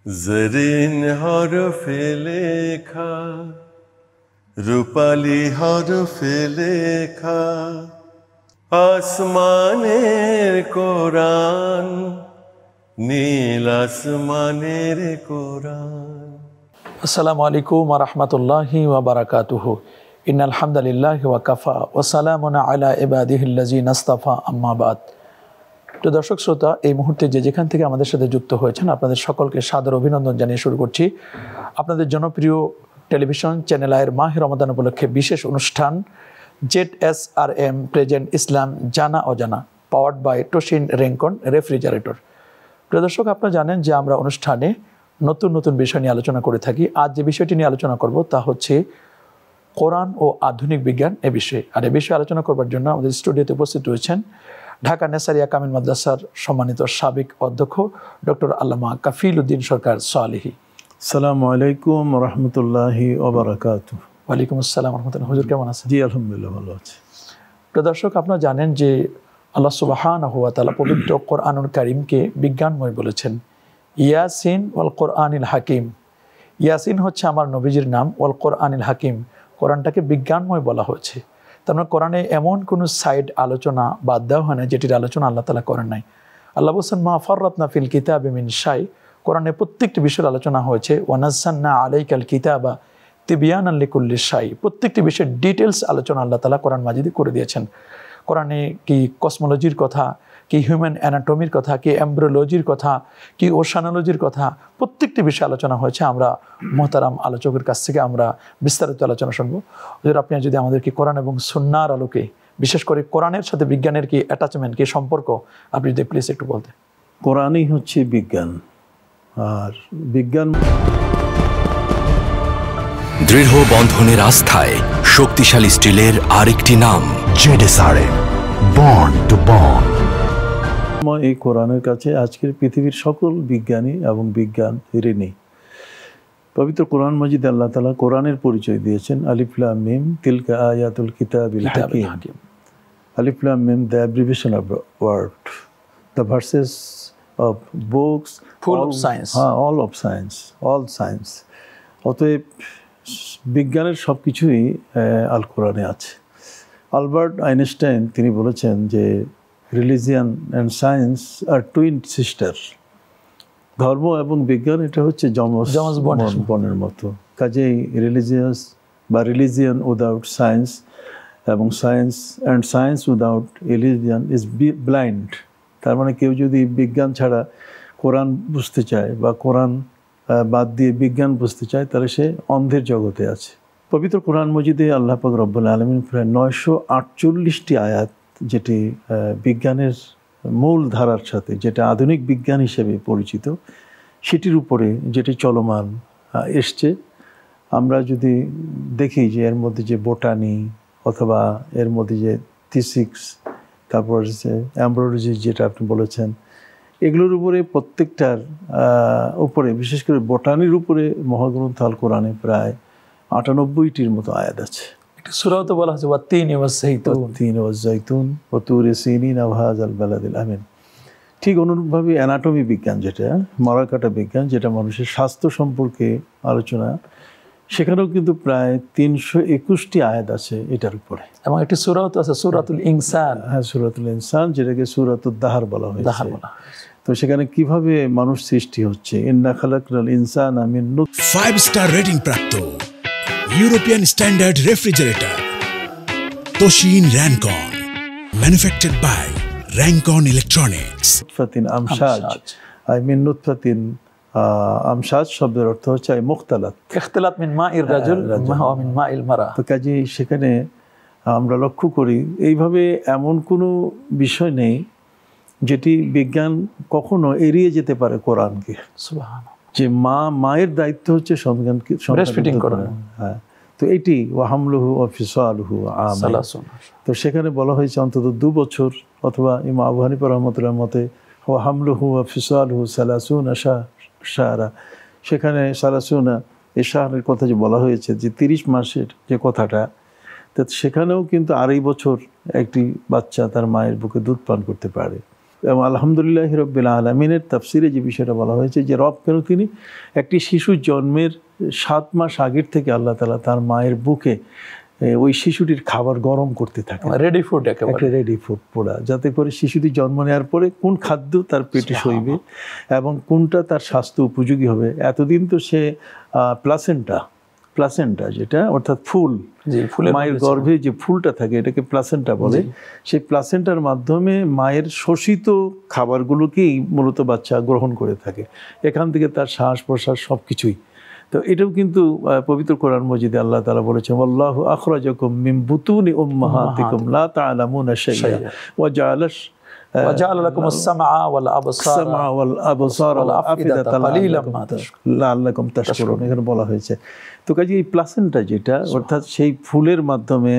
জরিন হরফে লেখা, রূপালী হরফে লেখা, আসমানের কোরআন, নীল আসমানের কোরআন। আসসালামু আলাইকুম ওয়া রাহমাতুল্লাহি ওয়া বারাকাতুহু। ইন্নাল হামদালিল্লাহি ওয়া কাফা ওয়া সালামুন আলা ইবাদিহিল্লাযিনা ইসতাফা, আম্মা বাদ। তো দর্শক শ্রোতা, এই মুহূর্তে যে যেখান থেকে আমাদের সাথে যুক্ত হয়েছেন আপনাদের সকলকে সাদর অভিনন্দন জানিয়ে শুরু করছি আপনাদের জনপ্রিয় টেলিভিশন চ্যানেল আয়ের মাহে রমাদান উপলক্ষে বিশেষ অনুষ্ঠান ZSRM প্রেজেন্ট ইসলাম জানা অজানা, পাওয়ার্ড বাই টশিন রেনকন রেফ্রিজারেটর। প্রিয় দর্শক, আপনারা জানেন যে আমরা অনুষ্ঠানে নতুন নতুন বিষয় নিয়ে আলোচনা করে থাকি। আজ যে বিষয়টি নিয়ে আলোচনা করব তা হচ্ছে কোরআন ও আধুনিক বিজ্ঞান এ বিষয়ে। আর এ বিষয়ে আলোচনা করবার জন্য আমাদের স্টুডিওতে উপস্থিত রয়েছেন ঢাকা নেসারিয়া কামিল মাদ্রাসার সম্মানিত সাবেক অধ্যক্ষ ডক্টর আল্লামা কাফিল উদ্দিন সরকার সালেহী। আসসালামু আলাইকুম রহমতুল্লাহি ওয়া বারাকাতুহু। ওয়ালাইকুম আসসালাম রহমতুল্লাহ। হুজুর কেমন আছেন? জি আলহামদুলিল্লাহ ভালো আছি। প্রিয় দর্শক, আপনারা জানেন যে আল্লাহ সুবহানাহু ওয়া তাআলা পবিত্র কোরআনুল কারীমকে বিজ্ঞানময় বলেছেন। ইয়াসিন ওয়াল কোরআনিল হাকিম। ইয়াসিন হচ্ছে আমার নবীজির নাম, ওয়াল কোরআনিল হাকিম, কোরআনটাকে বিজ্ঞানময় বলা হয়েছে। তার মানে কোরআনে এমন কোনো সাইড আলোচনা বাদ দেওয়া হয় না যেটির আলোচনা আল্লাহ তাআলা করেন নাই। আল্লাহ বলছেন মা ফাররাতনা ফিল কিতাবি মিন শাই, কোরআনে প্রত্যেকটি বিষয়ের আলোচনা হয়েছে। ওয়া নাযালনা আলাইকাল কিতাবা তিবয়ানান লিকুল্লি শাই, প্রত্যেকটি বিষয়ের ডিটেলস আলোচনা আল্লাহ তাআলা কোরআন মাজিদে করে দিয়েছেন। কোরআনে কি কসমোলজির কথা, কি হিউম্যান অ্যানাটমির কথা, কি এমব্রিওলজির কথা, কি ওশানোলজির কথা, প্রত্যেকটি বিষয়ে আলোচনা হয়েছে। আমরা মোহতারাম আলোচকের কাছ থেকে আমরা বিস্তারিত আলোচনা শুনবো। হুজুর, আপনি যদি আমাদেরকে কোরআন এবং সুন্নাহর আলোকে, বিশেষ করে কোরআনের সাথে বিজ্ঞানের কি অ্যাটাচমেন্ট, কি সম্পর্ক, আপনি যদি প্লিজ একটু বলতেন। কোরআনই হচ্ছে বিজ্ঞান, আর বিজ্ঞান দৃঢ় বন্ধনের আস্থায় শক্তিশালী স্টিলের আরেকটি নাম ZSRM, বন্ড টু বন্ড। এই কোরআনের কাছে আজকের পৃথিবীর সকল বিজ্ঞানী এবং বিজ্ঞান ঋণী। পবিত্র কোরআন মাজিদে আল্লাহ তাআলা কোরআনের পরিচয় দিয়েছেন আলিফ লাম মিম তিলকা আয়াতুল কিতাবিল হাকিম। আলিফ লাম মিম, the abbreviation of the word, the verses of books, full of science, all science. অতএব বিজ্ঞানের সব কিছুই আল কোরআনে আছে। আলবার্ট আইনস্টাইন তিনি বলেছেন যে religion and science are twin sister. ধর্ম এবং বিজ্ঞান এটা হচ্ছে যমজ বোনের মতো। কাজেই রিলিজিয়ান উইদাউট সায়েন্স এবং science without religion is blind. তার মানে কেউ যদি বিজ্ঞান ছাড়া কোরআন বুঝতে চায় বা কোরআন বাদ দিয়ে বিজ্ঞান বুঝতে চায় তাহলে সে অন্ধের জগতে আছে। পবিত্র কোরআন মজিদে আল্লাহ পাক রব্বুল আলামিন প্রায় 948টি আয়াত, যেটি বিজ্ঞানের মূল ধারার সাথে, যেটা আধুনিক বিজ্ঞান হিসেবে পরিচিত, সেটির উপরে যেটি চলমান এসছে। আমরা যদি দেখি যে এর মধ্যে যে বোটানি অথবা এর মধ্যে যে ফিজিক্স, তারপর যে এমব্রিওলজি যেটা আপনি বলেছেন, এগুলোর উপরে প্রত্যেকটার উপরে, বিশেষ করে বোটানির উপরে মহাগ্রন্থ আল কোরআনে প্রায় 98টির মতো আয়াত আছে। সূরাতে বলা হয়েছে ওয়াত-তিনি ওয়াজ-যাইতুন ওয়া তুরি সিনিন ওয়া হাযাল বালাদিল আমিন। ঠিক অনুরূপভাবে অ্যানাটমি বিজ্ঞান, যেটা মরাকাটা বিজ্ঞান, যেটা মানুষের স্বাস্থ্য সম্পর্কে আলোচনা, সেখানেও কিন্তু প্রায় 321টি আয়াত আছে এটার উপরে। এবং একটি সূরাও আছে সূরাতুল ইনসান। হ্যাঁ, সূরাতুল ইনসান, যেটাকে সূরাতুদ দাহর বলা হয়েছে। তো সেখানে কিভাবে মানুষ সৃষ্টি হচ্ছে, ইন্না খালাকনাল ইনসানা মিন নুতফা। 5-star রেটিং প্রাপ্ত European standard refrigerator Toshin Rancon, manufactured by Rancon electronics. নুতফাতিন আমশাজ, আই মিন নুতফাতিন আমশাজ শব্দের অর্থ হচ্ছে মুখতালাত, ইখতিলাত মিন মাইর রাজুল ওয়া মিন মাইল মারা। তো কাজেই সেখানে আমরা লক্ষ্য করি এইভাবে এমন কোনো বিষয় নেই যেটি বিজ্ঞান কখনো এড়িয়ে যেতে পারে কোরআনকে। সুবহানাল্লাহ। যে মায়ের দায়িত্ব হচ্ছে সন্তানকে ব্রেস্টফিডিং করা। হ্যাঁ, তো এটি ওয়া হামলুহু ওয়া ফিসালুহু আমান। তো সেখানে বলা হয়েছে অন্তত 2 বছর, অথবা ইমাম আবু হানিফা রাহমাতুল্লাহর মতে ওয়া হামলুহু ওয়া ফিসালুহু 30 শাহরা। সেখানে 30 এই শাহরের কথা যে বলা হয়েছে, যে 30 মাসের যে কথাটা, তো সেখানেও কিন্তু 2.5 বছর একটি বাচ্চা তার মায়ের বুকে দুধ পান করতে পারে। এবং আলহামদুলিল্লাহ রাব্বিল আলামিনের তাফসিরে যে বিষয়টা বলা হয়েছে যে রব কেন তিনি একটি শিশু জন্মের 7 মাস আগের থেকে আল্লাহ তাআলা তার মায়ের বুকে ওই শিশুটির খাবার গরম করতে থাকে, রেডি ফুড, একটা রেডি ফুড পোড়া, যাতে করে শিশুটি জন্ম নেওয়ার পরে কোন খাদ্য তার পেটে সইবে এবং কোনটা তার স্বাস্থ্য উপযোগী হবে। এতদিন তো সে প্লাসেন্টা যেটা অর্থাৎ ফুল, মায়ের গর্ভে যে ফুলটা থাকে এটাকে প্লাসেন্টা বলে, সেই প্লাসেন্টার মাধ্যমে মায়ের শোষিত খাবারগুলোকেই মূলত বাচ্চা গ্রহণ করে থাকে, এখান থেকে তার শ্বাস প্রশ্বাস সব কিছুই। তো এটাও কিন্তু পবিত্র কোরআন মজিদে আল্লাহ তাআলা বলেছেন আল্লাহু আখরাজাকুম মিন বুতুনি উম্মাহাতিকুম লা তা'লামুনা শাইআ ওয়া জাআলা লাকুমুস সামআ ওয়াল আবসারা ওয়াল আফিদাতা লাআল্লাকুম তাশকুরুন, এখানে বলা হয়েছে। তো কাজে এই প্লাসেন্টা যেটা অর্থাৎ সেই ফুলের মাধ্যমে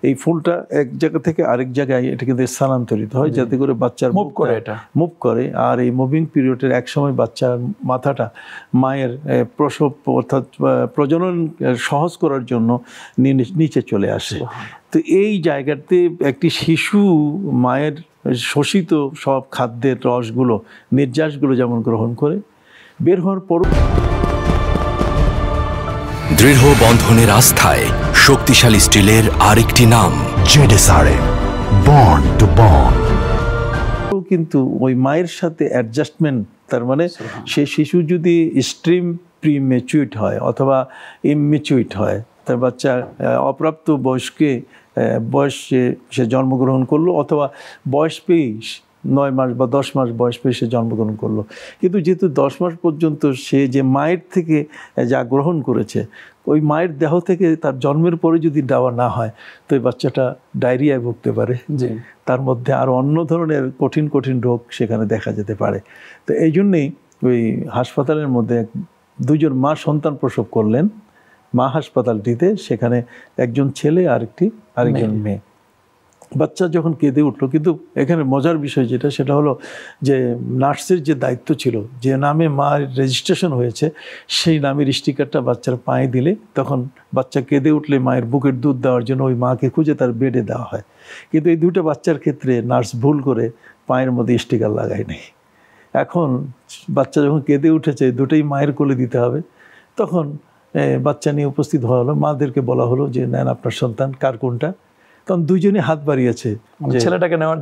এই ফুলটা এক জায়গা থেকে আরেক জায়গায় এটা কিন্তু স্থানান্তরিত হয় যাতে করে বাচ্চার মুভ করে। আর এই মুভিং পিরিয়ডের এক সময় বাচ্চার মাথাটা মায়ের প্রসব অর্থাৎ প্রজনন সহজ করার জন্য নিচে চলে আসে। তো এই জায়গাতে একটি শিশু মায়ের শোষিত সব খাদ্যের রসগুলো নির্যাসগুলো যেমন গ্রহণ করে বের হওয়ার পর দৃঢ় বন্ধনের আস্থায় শক্তিশালী স্টিলের আরেকটি নাম জেডএসআরএম, বন্ড টু বন্ড। কিন্তু ওই মায়ের সাথে অ্যাডজাস্টমেন্ট, তার মানে সে শিশু যদি স্ট্রিম প্রিমেচুইট হয় অথবা ইমমেচুইট হয়, তার বাচ্চা অপ্রাপ্ত বয়সে সে জন্মগ্রহণ করলো অথবা বয়স পেয়েই 9 মাস বা 10 মাস বয়স পেয়ে সে জন্মগ্রহণ করলো, কিন্তু যেহেতু 10 মাস পর্যন্ত সে যে মায়ের থেকে যা গ্রহণ করেছে ওই মায়ের দেহ থেকে তার জন্মের পরে যদি দেওয়া না হয় তো এই বাচ্চাটা ডায়রিয়ায় ভুগতে পারে, তার মধ্যে আরও অন্য ধরনের কঠিন কঠিন রোগ সেখানে দেখা যেতে পারে। তো এই জন্যেই ওই হাসপাতালের মধ্যে 2 জন মা সন্তান প্রসব করলেন মা হাসপাতালটিতে, সেখানে একজন ছেলে আরেকজন মেয়ে। বাচ্চা যখন কেঁদে উঠলো, কিন্তু এখানে মজার বিষয় যেটা সেটা হলো যে নার্সের যে দায়িত্ব ছিল, যে নামে মার রেজিস্ট্রেশন হয়েছে সেই নামের স্টিকারটা বাচ্চার পায়ে দিলে তখন বাচ্চা কেঁদে উঠলে মায়ের বুকের দুধ দেওয়ার জন্য ওই মাকে খুঁজে তার বেডে দেওয়া হয়। কিন্তু এই 2টা বাচ্চার ক্ষেত্রে নার্স ভুল করে পায়ের মধ্যে স্টিকার লাগায় নেই। এখন বাচ্চা যখন কেঁদে উঠেছে, 2টোই মায়ের কোলে দিতে হবে, তখন বাচ্চা নিয়ে উপস্থিত হওয়া হলো, মাদেরকে বলা হলো যে নেন আপনার সন্তান কার কোনটা। তখন 2জনই হাত বাড়িয়েছে ছেলেটাকে নেওয়ার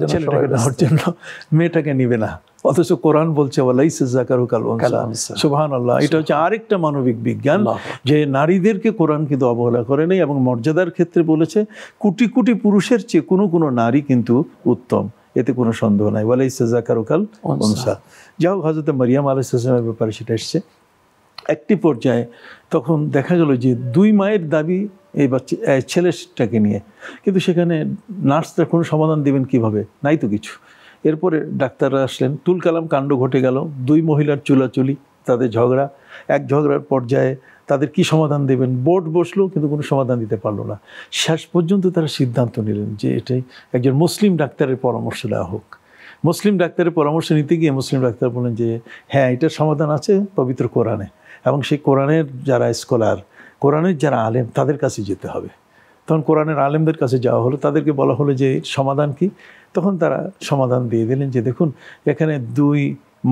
জন্য, মেয়েটাকে নিবে না, অথচ কোরআন বলছে ওয়ালাইসা যাকারু কাল উনসা। সুবহানাল্লাহ, এটা হচ্ছে আরেকটা মানবিক বিজ্ঞান যে নারীদেরকে কোরআন কিন্তু অবহেলা করে নেই এবং মর্যাদার ক্ষেত্রে বলেছে কোটি কোটি পুরুষের চেয়ে কোনো নারী কিন্তু উত্তম, এতে কোনো সন্দেহ নাই। ওয়ালাইসা যাকারু কাল উনসা। যাই হোক, হযরত মারিয়াম আলাইহিস সালামের ব্যাপারে সেটা এসছে। একটি পর্যায়ে তখন দেখা গেল যে 2 মায়ের দাবি এই ছেলেটাকে নিয়ে, কিন্তু সেখানে নার্সরা কোনো সমাধান দেবেন কিভাবে, নাই তো কিছু। এরপরে ডাক্তাররা আসলেন, তুলকালাম কাণ্ড ঘটে গেল, 2 মহিলার চুলাচুলি, তাদের ঝগড়া, এক ঝগড়ার পর্যায়ে তাদের কি সমাধান দেবেন, বোর্ড বসলো কিন্তু কোনো সমাধান দিতে পারলো না। শেষ পর্যন্ত তারা সিদ্ধান্ত নিলেন যে এটাই একজন মুসলিম ডাক্তারের পরামর্শ দেওয়া হোক। মুসলিম ডাক্তারের পরামর্শ নিতে গিয়ে মুসলিম ডাক্তার বলেন যে হ্যাঁ, এটার সমাধান আছে পবিত্র কোরআনে, এবং সেই কোরআনের যারা স্কলার, কোরআনের যারা আলেম তাদের কাছে যেতে হবে। তখন কোরআনের আলেমদের কাছে যাওয়া হলো, তাদেরকে বলা হলো যে সমাধান কি। তখন তারা সমাধান দিয়ে দিলেন যে দেখুন, এখানে 2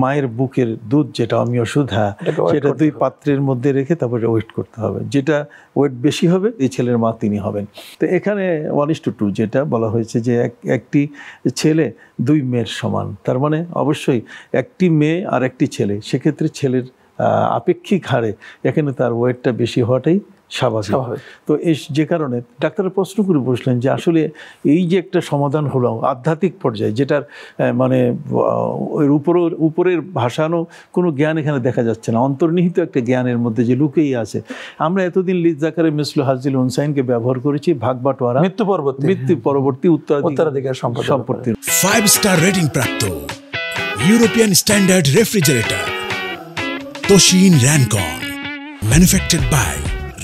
মায়ের বুকের দুধ যেটা অমীয় সুধা, সেটা 2 পাত্রের মধ্যে রেখে তারপরে ওয়েট করতে হবে, যেটা ওয়েট বেশি হবে এই ছেলের মা তিনি হবেন। তো এখানে 1:2 যেটা বলা হয়েছে যে একটি ছেলে 2 মেয়ের সমান, তার মানে অবশ্যই একটি মেয়ে আর একটি ছেলে, সেক্ষেত্রে ছেলের আপেক্ষিক হারে এখানে তার ওয়েটটা বেশি হওয়াটাই স্বাভাবিক। তো যে কারণে ডাক্তার প্রশ্ন করে বসলেন যে আসলে এই যে একটা সমাধান হলো আধ্যাত্মিক পর্যায়ে, যেটার মানে ওই উপরের ভাষানো কোনো জ্ঞান এখানে দেখা যাচ্ছে না, অন্তর্নিহিত একটা জ্ঞানের মধ্যে যে লুকেই আছে। আমরা এতদিন লিজাকারে মিসলু হাজিল উনসাইনকে ব্যবহার করেছি ভাগবাটোয়ারা, মৃত্যু পরবর্তী উত্তরাধিকার সম্পত্তি। 5 স্টার রেটিং প্রাপ্ত European standard refrigerator Toshin Rancon, manufactured by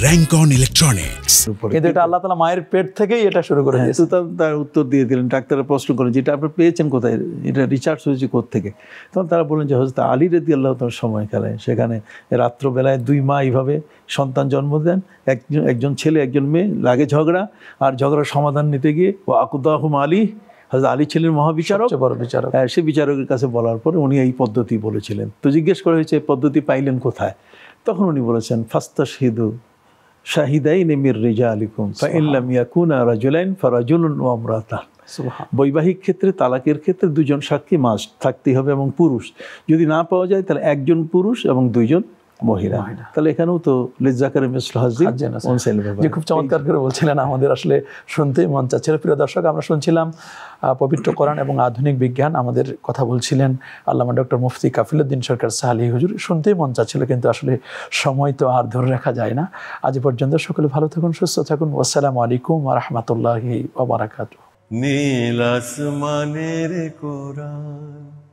Rancon electronics. কিন্তু এটা আল্লাহ তাআলা মায়ের পেট থেকেই এটা শুরু করে দিয়েছে। তার উত্তর দিয়ে দিলেন, ডাক্তাররা প্রশ্ন করেন যেটা আপনি পেয়েছেন কোথায়, এটা রিসার্চ হয়েছে কোত্থেকে। তখন তারা বলেন যে হযরত আলী রাদিয়াল্লাহু তাআলার সময়কালে সেখানে রাত্রবেলায় 2 মা এইভাবে সন্তান জন্ম দেন, একজন ছেলে একজন মেয়ে, লাগে ঝগড়া, আর ঝগড়ার সমাধান নিতে গিয়ে ও আকুদাহুম আলী হযরত আলী ছিলেন মহাবিচারক, সবচেয়ে বড় বিচারক। সে বিচারকের কাছে বলার পরে উনি এই পদ্ধতি বলেছিলেন। তো জিজ্ঞেস করা হয়েছে এই পদ্ধতি পাইলেন কোথায়, তখন উনি বলেছেন ফাস্তাশহিদু শাহিদাইন মির রিজালিকুম ফাইন লাম ইয়াকুনা রাজুলাইন ফারাজুলুন ওয়া ইমরাতান। বৈবাহিক ক্ষেত্রে, তালাকের ক্ষেত্রে দুজন সাক্ষী মাস্ট থাকতেই হবে এবং পুরুষ। যদি না পাওয়া যায় তাহলে একজন পুরুষ এবং দুইজন মহিলা। তাহলে এখানেও তো লিজ্জাকারি মিসলু হাজ্জিল উনসাইল। যে খুব চমৎকার করে বলছিলেন, আমাদের আসলে শুনতেই মন চাচ্ছিল। প্রিয় দর্শক, আমরা শুনছিলাম পবিত্র কোরআন এবং আধুনিক বিজ্ঞান। আমাদের কথা বলছিলেন আল্লামা ডক্টর মুফতি কাফিলউদ্দিন সরকার সাহালী হুজুর। শুনতেই মন চাচ্ছিল, কিন্তু আসলে সময় তো আর ধরে রাখা যায় না। আজ পর্যন্ত সকলে ভালো থাকুন, সুস্থ থাকুন। আসসালামু আলাইকুম ওয়া রাহমাতুল্লাহি ওয়া বারাকাতুহু। নীল আসমানের কোরআন।